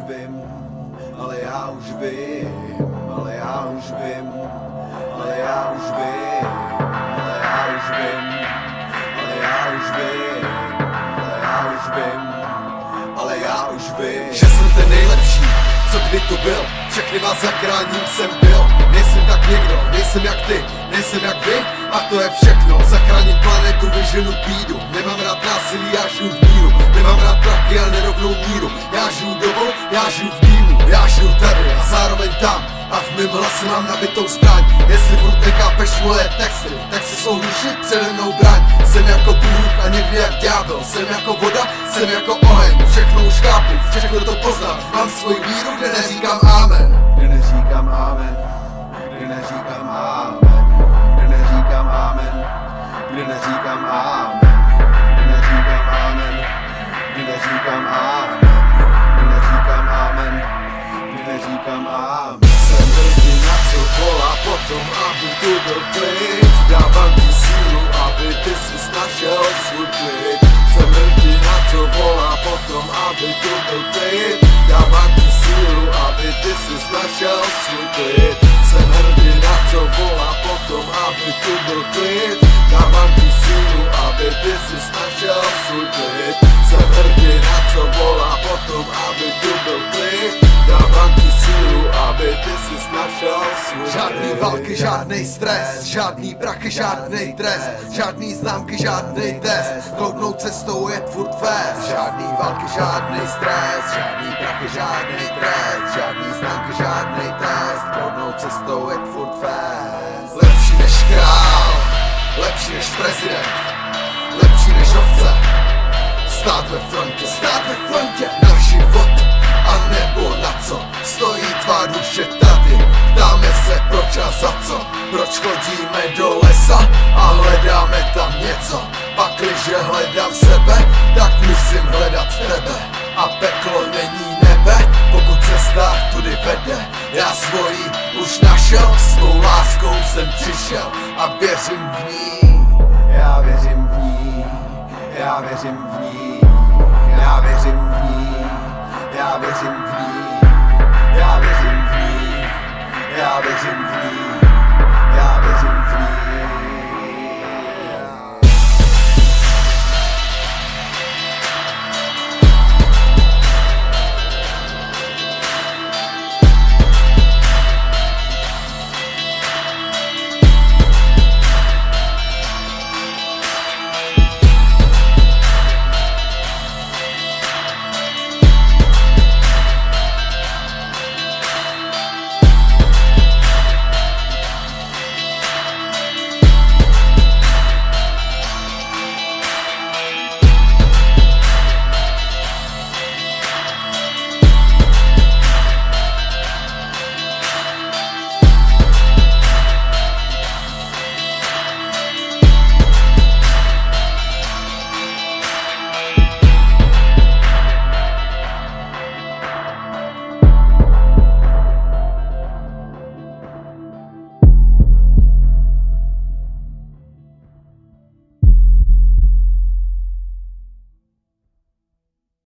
vím, ale já už vím, ale já už vím, ale já už vím, ale já už vím, ale já už vím, ale já už vím, ale já už vím, že jsem ten nejlepší, co kdy tu byl, všechny vás zachráním jsem byl. Nejsem tak někdo, nejsem jak ty, nejsem jak vy, a to je všechno. Zachránit planetu, vyženu bídu. Nemám rád násilí, já žiju v míru. Nemám rád prachy a nerovnou míru. Já žiju domů, já žiju v dýmu. Já žiju tady a zároveň tam, a v mém hlase mám nabitou zbraň. Jestli furt nechápeš moje texty, tak si jsou duši přede mnou braň. Jsem jako Bůh a někdy jak ďábel. Jsem jako voda, jsem jako oheň. Všechno už chápu, všechno to poznám. Mám svoji víru, kde neříkám amen. Kde neříkám amen, kde neříkám amen, kde neříkám amen, kde neříkám amen, kde neříkám amen, kde neříkám amen, kde neříkám amen, kde neříkám amen. Jsem hrdina, co volá potom, aby tu byl klid. Dávám ti sílu, aby ty si našel svůj klid. Jsem hrdina, co volá potom, aby tu byl klid. Dávám ti sílu, aby ty si našel svůj klid. Jsem hrdina, co volá potom, aby tu byl klid. Dávám ti sílu, aby ty si našel svůj klid. Jsem hrdina, co volá potom, aby tu byl klid. Dávám ti sílu, aby ty si našel svůj klid. Žádný války, žádnej stres, žádný prachy, žádnej trest, žádný známky, žádnej test. Kloudnou cestou je furt fest. Žádný války, žádnej stres, žádný prachy, žádnej trest, žádný známky, žádnej test. Kloudnou cestou je furt fest. Lepší než král, lepší než prezident, lepší než ovce. Stát ve frontě na život, a nebo na co stojí tvá duše tady. Ptáme se proč a za co, proč chodíme do lesa a hledáme tam něco. Pakliže hledám sebe, tak musím hledat tebe. A peklo není nebe, pokud cesta tudy vede. Já svoji už našel, s tou láskou jsem přišel a věřím v ní. Já věřím v ní, já věřím v ní.